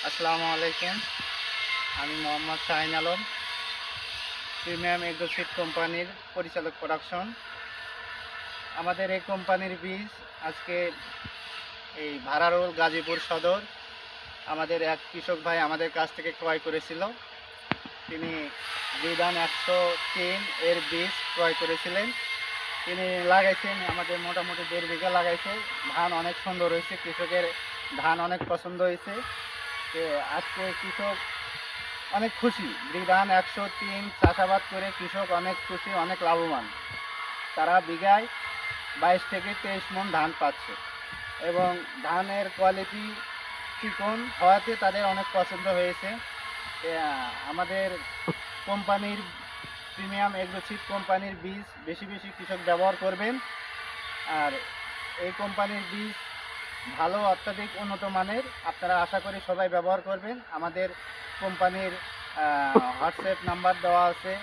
আসসালামু আলাইকুম। আমি Mohammad Shahin Alam, premium agro seed কোম্পানির পরিচালক প্রোডাকশন। আমাদের এই কোম্পানির বীজ আজকে এই ভাড়ারোল গাজীপুর সদর আমাদের এক কৃষক ভাই আমাদের কাছ থেকে ক্রয় করেছিল। তিনি বিধান 103 এর বীজ ক্রয় করেছিলেন। তিনি লাগাইছেন, আমাদের মোটামুটি 1.5 বিঘা লাগাইছে। ধান অনেক সুন্দর হয়েছে, কৃষকের ধান অনেক পছন্দ হয়েছে। আজকে কৃষক অনেক খুশি। বিধান 103 চাষাবাদ করে কৃষক অনেক খুশি, অনেক লাভবান। তারা বিঘায় 22 থেকে 23 মণ ধান পাচ্ছে এবং ধানের কোয়ালিটি চিকন হওয়াতে তাদের অনেক পছন্দ হয়েছে। আমাদের কোম্পানির প্রিমিয়াম এগ্রো সিড কোম্পানির বীজ বেশি বেশি কৃষক ব্যবহার করবেন। আর এই কোম্পানির বীজ ভালো, অত্যাধিক উন্নত মানের। আপনারা আশা করি সবাই ব্যবহার করবেন। আমাদের কোম্পানির হোয়াটসঅ্যাপ নাম্বার দেওয়া আছে,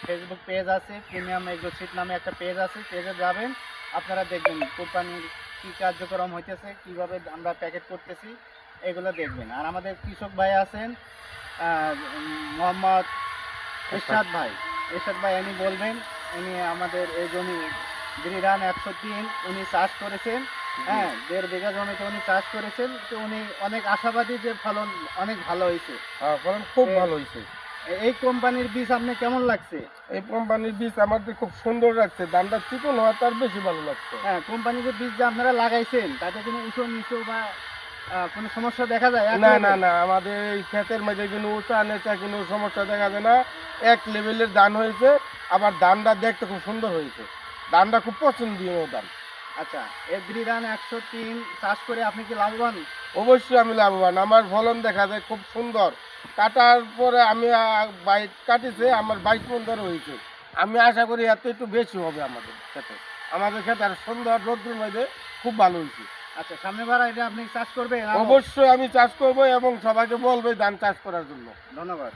ফেসবুক পেজ আছে, প্রিমিয়াম এগ্রো সিড নামে একটা পেজ আছে। পেজে যাবেন, আপনারা দেখবেন কোম্পানির কী কার্যক্রম হইতেছে, কীভাবে আমরা প্যাকেট করতেছি, এগুলো দেখবেন। আর আমাদের কৃষক ভাই আছেন মোহাম্মদ এরশাদ ভাই। এরশাদ ভাই উনি বলবেন, উনি আমাদের এই জমি বিধান 103 উনি চাষ করেছেন। হ্যাঁ, 1.5 বিঘা জমিতে উনি চাষ করেছেন। তো উনি অনেক আশাবাদী যে ফলন অনেক ভালো হয়েছে। ফলন খুব ভালো হয়েছে। এই কোম্পানির বীজ আপনি কেমন লাগছে? এই কোম্পানির বীজ আমাদের খুব সুন্দর লাগছে, দামটা চিকন হওয়া তার বেশি ভালো লাগছে। হ্যাঁ, কোম্পানির যে বীজ যে আপনারা লাগাইছেন তাতে কোনো উঁচু নিচু বা কোনো সমস্যা দেখা যায়? না না না, আমাদের এই ক্ষেতের মধ্যে কোনো উঁচা নেচা কোনো সমস্যা দেখা যায় না। এক লেভেলের ধান হয়েছে, আবার ধানটা দেখতে খুব সুন্দর হয়েছে। ধানটা খুব পছন্দনীয় ধান। আচ্ছা, এই বিধান 103 চাষ করে আপনি কি লাভবান? অবশ্যই আমি লাভবান। আমার ফলন দেখা যায় খুব সুন্দর। কাটার পরে আমি বাইট কাটিছে, আমার 22 মণ ধরে হয়েছে। আমি আশা করি এত একটু বেশি হবে আমাদের ক্ষেতে। আমাদের ক্ষেতে আর সুন্দর রৌদ্রের মধ্যে খুব ভালো হয়েছে। আচ্ছা, সামনে বার এটা আপনি চাষ করবেন? অবশ্যই আমি চাষ করবো এবং সবাইকে বলবো ধান চাষ করার জন্য। ধন্যবাদ।